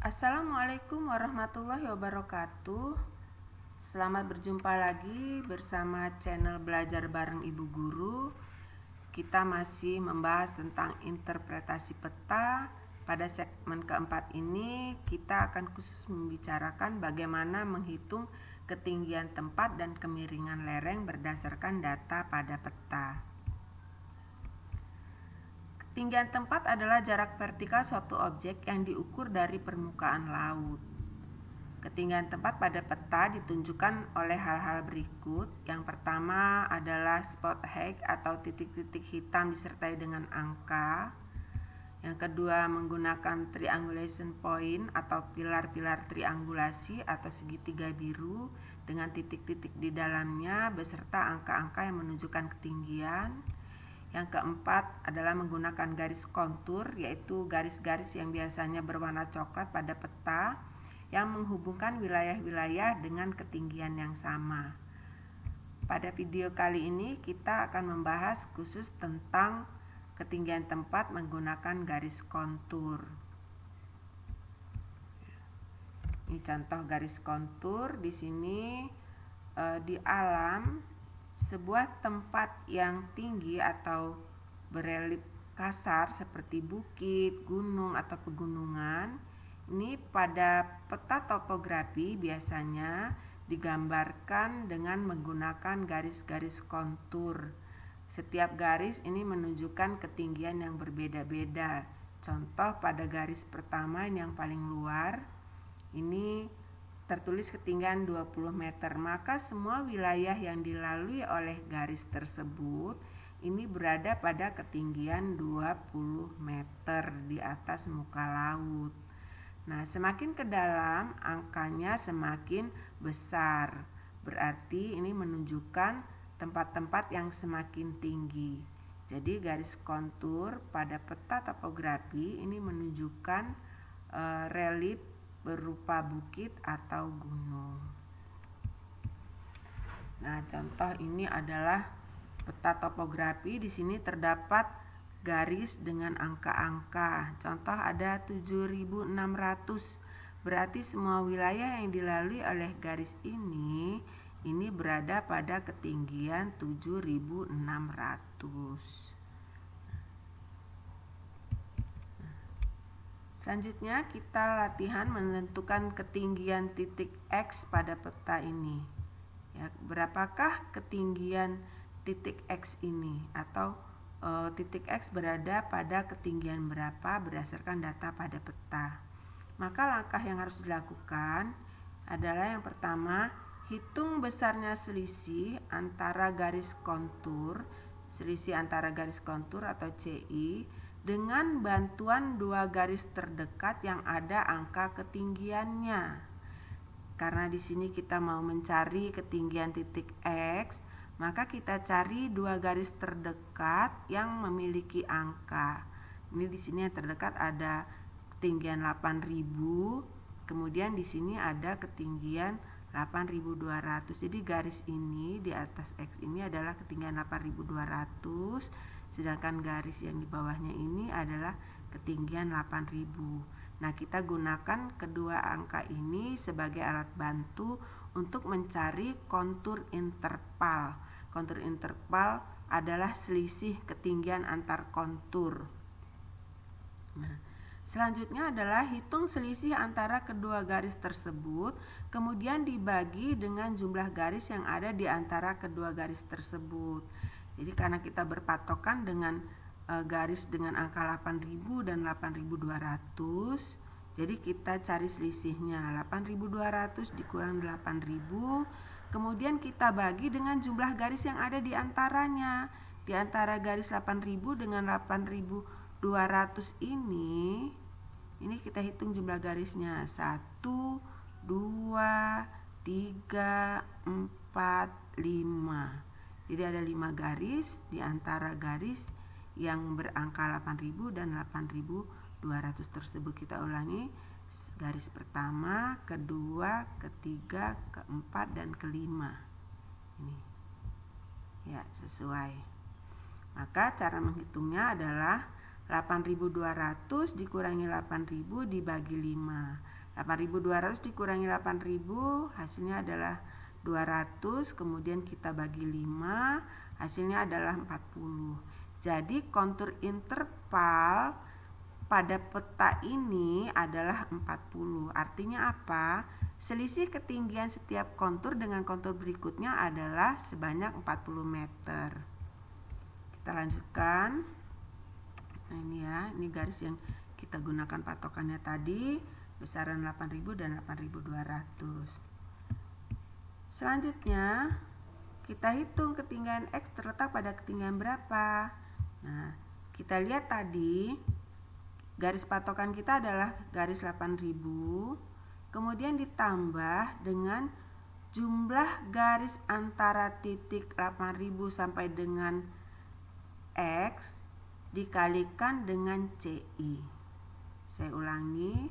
Assalamualaikum warahmatullahi wabarakatuh. Selamat berjumpa lagi bersama channel Belajar Bareng Ibu Guru. Kita masih membahas tentang interpretasi peta. Pada segmen keempat ini kita akan khusus membicarakan bagaimana menghitung ketinggian tempat dan kemiringan lereng berdasarkan data pada peta. Ketinggian tempat adalah jarak vertikal suatu objek yang diukur dari permukaan laut. Ketinggian tempat pada peta ditunjukkan oleh hal-hal berikut. Yang pertama adalah spot height atau titik-titik hitam disertai dengan angka. Yang kedua menggunakan triangulation point atau pilar-pilar triangulasi atau segitiga biru dengan titik-titik di dalamnya beserta angka-angka yang menunjukkan ketinggian. Yang keempat adalah menggunakan garis kontur, yaitu garis-garis yang biasanya berwarna coklat pada peta yang menghubungkan wilayah-wilayah dengan ketinggian yang sama. Pada video kali ini kita akan membahas khusus tentang ketinggian tempat menggunakan garis kontur. Ini contoh garis kontur. Di sini di alam, sebuah tempat yang tinggi atau berelief kasar seperti bukit, gunung, atau pegunungan, ini pada peta topografi biasanya digambarkan dengan menggunakan garis-garis kontur. Setiap garis ini menunjukkan ketinggian yang berbeda-beda. Contoh pada garis pertama ini yang paling luar, ini tertulis ketinggian 20 meter, maka semua wilayah yang dilalui oleh garis tersebut ini berada pada ketinggian 20 meter di atas muka laut. Nah, semakin ke dalam angkanya semakin besar, berarti ini menunjukkan tempat-tempat yang semakin tinggi. Jadi garis kontur pada peta topografi ini menunjukkan relief berupa bukit atau gunung. Nah, contoh ini adalah peta topografi. Di sini terdapat garis dengan angka-angka. Contoh ada 7.600. Berarti semua wilayah yang dilalui oleh garis ini berada pada ketinggian 7.600. Selanjutnya kita latihan menentukan ketinggian titik X pada peta ini. Ya, berapakah ketinggian titik X ini, atau titik X berada pada ketinggian berapa berdasarkan data pada peta. Maka langkah yang harus dilakukan adalah yang pertama, hitung besarnya selisih antara garis kontur atau CI dengan bantuan dua garis terdekat yang ada angka ketinggiannya. Karena di sini kita mau mencari ketinggian titik X, maka kita cari dua garis terdekat yang memiliki angka. Ini di sini yang terdekat ada ketinggian 8.000, kemudian di sini ada ketinggian 8.200. Jadi garis ini di atas X ini adalah ketinggian 8.200, sedangkan garis yang di bawahnya ini adalah ketinggian 8.000. Nah, kita gunakan kedua angka ini sebagai alat bantu untuk mencari kontur interval. Kontur interval adalah selisih ketinggian antar kontur. Nah, selanjutnya adalah hitung selisih antara kedua garis tersebut, kemudian dibagi dengan jumlah garis yang ada di antara kedua garis tersebut. Jadi karena kita berpatokan dengan garis dengan angka 8.000 dan 8.200, jadi kita cari selisihnya. 8.200 dikurang 8.000, kemudian kita bagi dengan jumlah garis yang ada di antaranya. Di antara garis 8.000 dengan 8.200 ini kita hitung jumlah garisnya. 1, 2, 3, 4, 5. Jadi ada 5 garis di antara garis yang berangka 8.000 dan 8.200 tersebut. Kita ulangi, garis pertama, kedua, ketiga, keempat, dan kelima. Ini ya, sesuai. Maka cara menghitungnya adalah 8.200 dikurangi 8.000 dibagi 5. 8.200 dikurangi 8.000 hasilnya adalah 200, kemudian kita bagi 5, hasilnya adalah 40. Jadi kontur interval pada peta ini adalah 40. Artinya apa? Selisih ketinggian setiap kontur dengan kontur berikutnya adalah sebanyak 40 meter. Kita lanjutkan. Nah ini ya, ini garis yang kita gunakan patokannya tadi, besaran 8.000 dan 8.200. Selanjutnya, kita hitung ketinggian X terletak pada ketinggian berapa. Nah, kita lihat tadi, garis patokan kita adalah garis 8.000, kemudian ditambah dengan jumlah garis antara titik 8.000 sampai dengan X dikalikan dengan CI. Saya ulangi,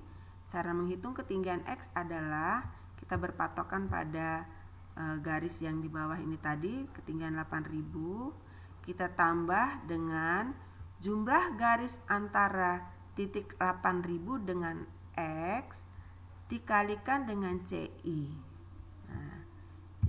cara menghitung ketinggian X adalah kita berpatokan pada garis yang di bawah ini tadi, ketinggian 8.000, kita tambah dengan jumlah garis antara titik 8.000 dengan X dikalikan dengan CI. Nah,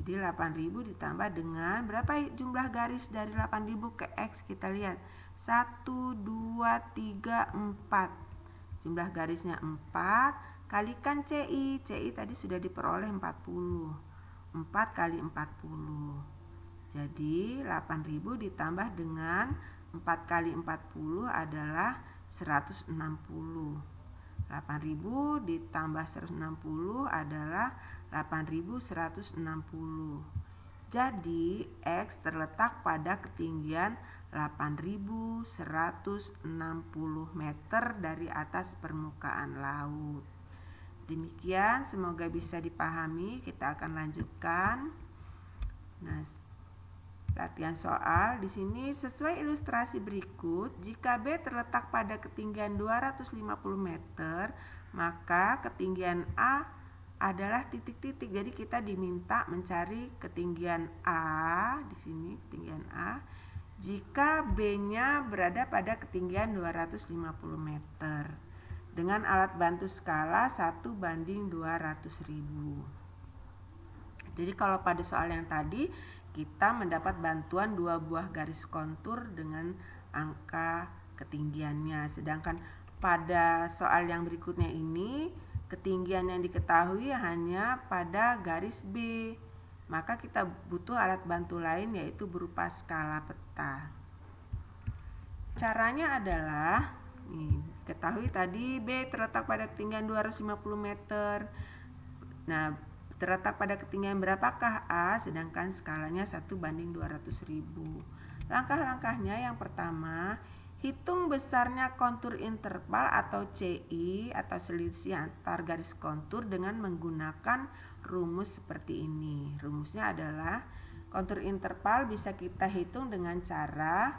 jadi 8.000 ditambah dengan berapa jumlah garis dari 8.000 ke X, kita lihat 1, 2, 3, 4. Jumlah garisnya 4, kalikan CI. CI tadi sudah diperoleh 40. 4 kali 40. Jadi 8.000 ditambah dengan 4 kali 40 adalah 160. 8.000 ditambah 160 adalah 8.160. Jadi X terletak pada ketinggian 8.160 meter dari atas permukaan laut. Demikian, semoga bisa dipahami. Kita akan lanjutkan. Nah, latihan soal di sini sesuai ilustrasi berikut, jika B terletak pada ketinggian 250 meter, maka ketinggian A adalah titik-titik. Jadi kita diminta mencari ketinggian A di sini, ketinggian A, jika B-nya berada pada ketinggian 250 meter. Dengan alat bantu skala 1:200.000. Jadi kalau pada soal yang tadi kita mendapat bantuan 2 buah garis kontur dengan angka ketinggiannya. Sedangkan pada soal yang berikutnya ini ketinggian yang diketahui hanya pada garis B. Maka kita butuh alat bantu lain yaitu berupa skala peta. Caranya adalah ketahui tadi B terletak pada ketinggian 250 meter. Nah, terletak pada ketinggian berapakah A, sedangkan skalanya 1:200.000. Langkah-langkahnya yang pertama, hitung besarnya kontur interval atau CI atau selisih antar garis kontur dengan menggunakan rumus seperti ini. Rumusnya adalah kontur interval bisa kita hitung dengan cara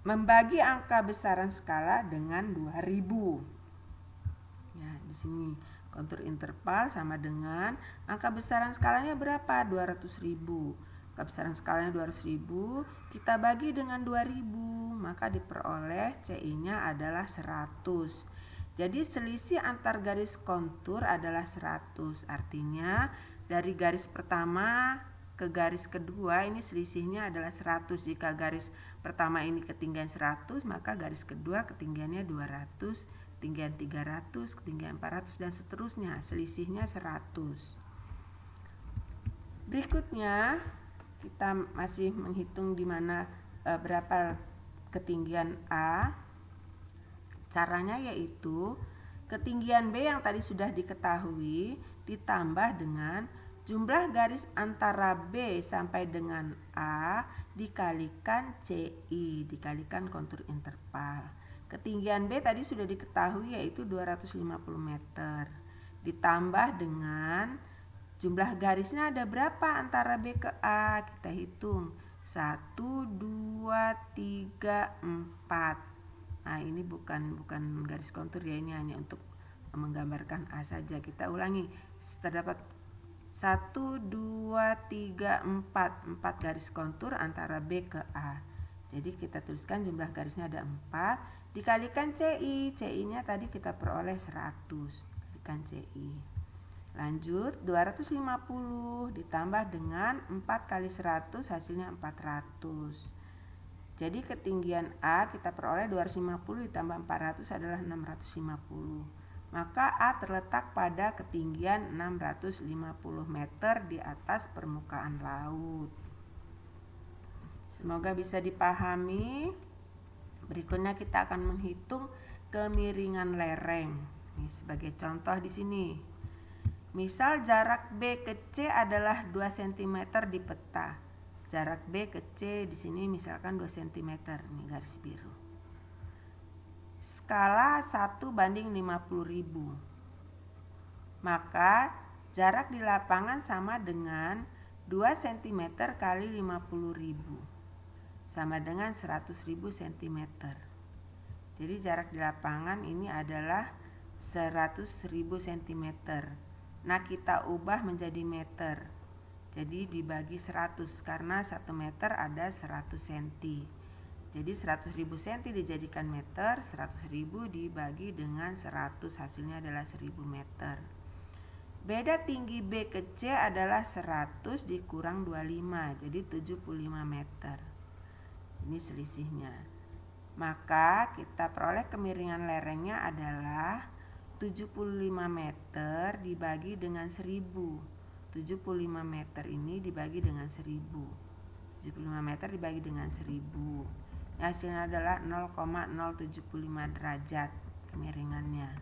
membagi angka besaran skala dengan 2000. Ya, di sini kontur interval sama dengan angka besaran skalanya berapa? 200.000. Angka besaran skalanya 200.000, kita bagi dengan 2000, maka diperoleh CI-nya adalah 100. Jadi selisih antar garis kontur adalah 100. Artinya dari garis pertama ke garis kedua ini selisihnya adalah 100. Jika garis pertama ini ketinggian 100, maka garis kedua ketinggiannya 200, ketinggian 300, ketinggian 400 dan seterusnya. Selisihnya 100. Berikutnya kita masih menghitung di mana berapa ketinggian A. Caranya yaitu ketinggian B yang tadi sudah diketahui ditambah dengan jumlah garis antara B sampai dengan A dikalikan CI, dikalikan kontur interval. Ketinggian B tadi sudah diketahui yaitu 250 meter. Ditambah dengan jumlah garisnya ada berapa antara B ke A? Kita hitung. 1, 2, 3, 4. Nah, ini bukan garis kontur ya, ini hanya untuk menggambarkan A saja. Kita ulangi. Terdapat 1, 2, 3, 4 garis kontur antara B ke A. Jadi kita tuliskan jumlah garisnya ada 4 dikalikan CI. CI nya tadi kita peroleh 100. jadikan CI. Lanjut, 250 ditambah dengan 4 kali 100 hasilnya 400. Jadi ketinggian A kita peroleh 250 ditambah 400 adalah 650. Maka A terletak pada ketinggian 650 meter di atas permukaan laut. Semoga bisa dipahami. Berikutnya kita akan menghitung kemiringan lereng. Ini sebagai contoh di sini. Misal jarak B ke C adalah 2 cm di peta. Jarak B ke C di sini misalkan 2 cm, ini garis biru. Skala 1:50.000. Maka jarak di lapangan sama dengan 2 cm kali 50.000. Sama dengan 100.000 cm. Jadi jarak di lapangan ini adalah 100.000 cm. Nah, kita ubah menjadi meter. Jadi dibagi 100 karena 1 meter ada 100 cm. Jadi 100.000 cm dijadikan meter, 100.000 dibagi dengan 100 hasilnya adalah 1000 meter. Beda tinggi B ke C adalah 100 dikurang 25, jadi 75 meter. Ini selisihnya. Maka kita peroleh kemiringan lerengnya adalah 75 meter dibagi dengan 1000. 75 meter ini dibagi dengan 1000. 75 meter dibagi dengan 1000. Hasilnya adalah 0,075 derajat kemiringannya.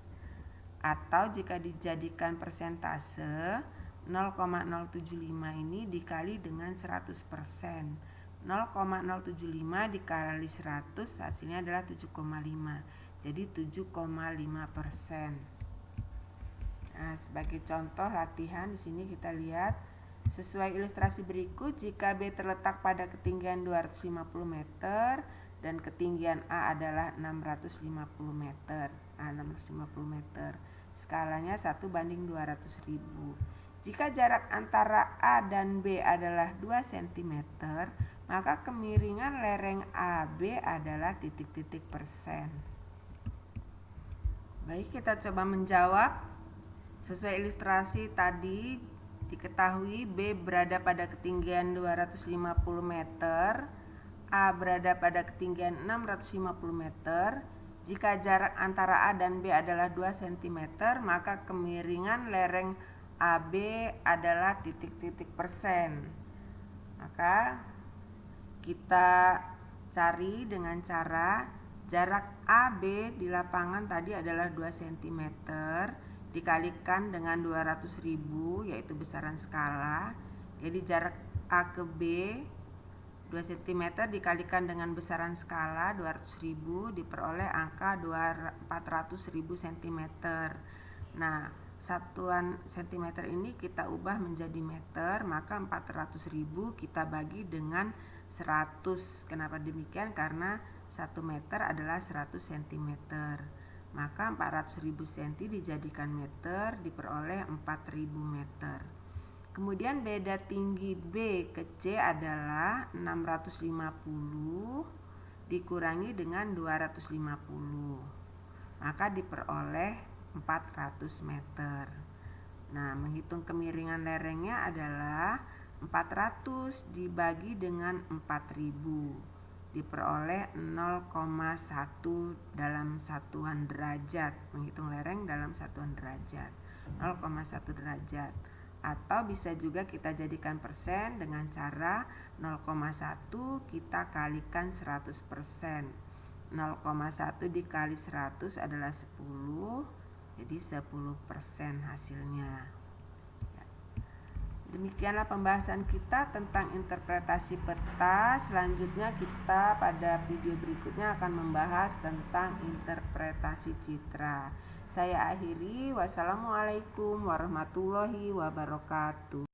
Atau jika dijadikan persentase, 0,075 ini dikali dengan 100%. 0,075 dikali 100 hasilnya adalah 7,5. Jadi 7,5%. Nah, sebagai contoh latihan di sini kita lihat sesuai ilustrasi berikut, jika B terletak pada ketinggian 250 meter dan ketinggian A adalah 650 meter. 650 meter. Skalanya 1:200.000. Jika jarak antara A dan B adalah 2 cm, maka kemiringan lereng AB adalah titik-titik persen. Baik, kita coba menjawab. Sesuai ilustrasi tadi, diketahui B berada pada ketinggian 250 meter, A berada pada ketinggian 650 meter. Jika jarak antara A dan B adalah 2 cm, maka kemiringan lereng AB adalah titik-titik persen. Maka kita cari dengan cara jarak AB di lapangan tadi adalah 2 cm dikalikan dengan 200.000, yaitu besaran skala. Jadi jarak A ke B 2 cm dikalikan dengan besaran skala 200.000 diperoleh angka 400.000 cm. Nah, satuan cm ini kita ubah menjadi meter, maka 400.000 kita bagi dengan 100. Kenapa demikian? Karena 1 meter adalah 100 cm. Maka 400.000 cm dijadikan meter diperoleh 4.000 meter. Kemudian beda tinggi B ke C adalah 650 dikurangi dengan 250. Maka diperoleh 400 meter. Nah, menghitung kemiringan lerengnya adalah 400 dibagi dengan 4.000 diperoleh 0,1 dalam satuan derajat. Menghitung lereng dalam satuan derajat, 0,1 derajat. Atau bisa juga kita jadikan persen dengan cara 0,1 kita kalikan 100%. 0,1 dikali 100 adalah 10, jadi 10% hasilnya. Demikianlah pembahasan kita tentang interpretasi peta. Selanjutnya kita pada video berikutnya akan membahas tentang interpretasi citra. Saya akhiri. Wassalamualaikum warahmatullahi wabarakatuh.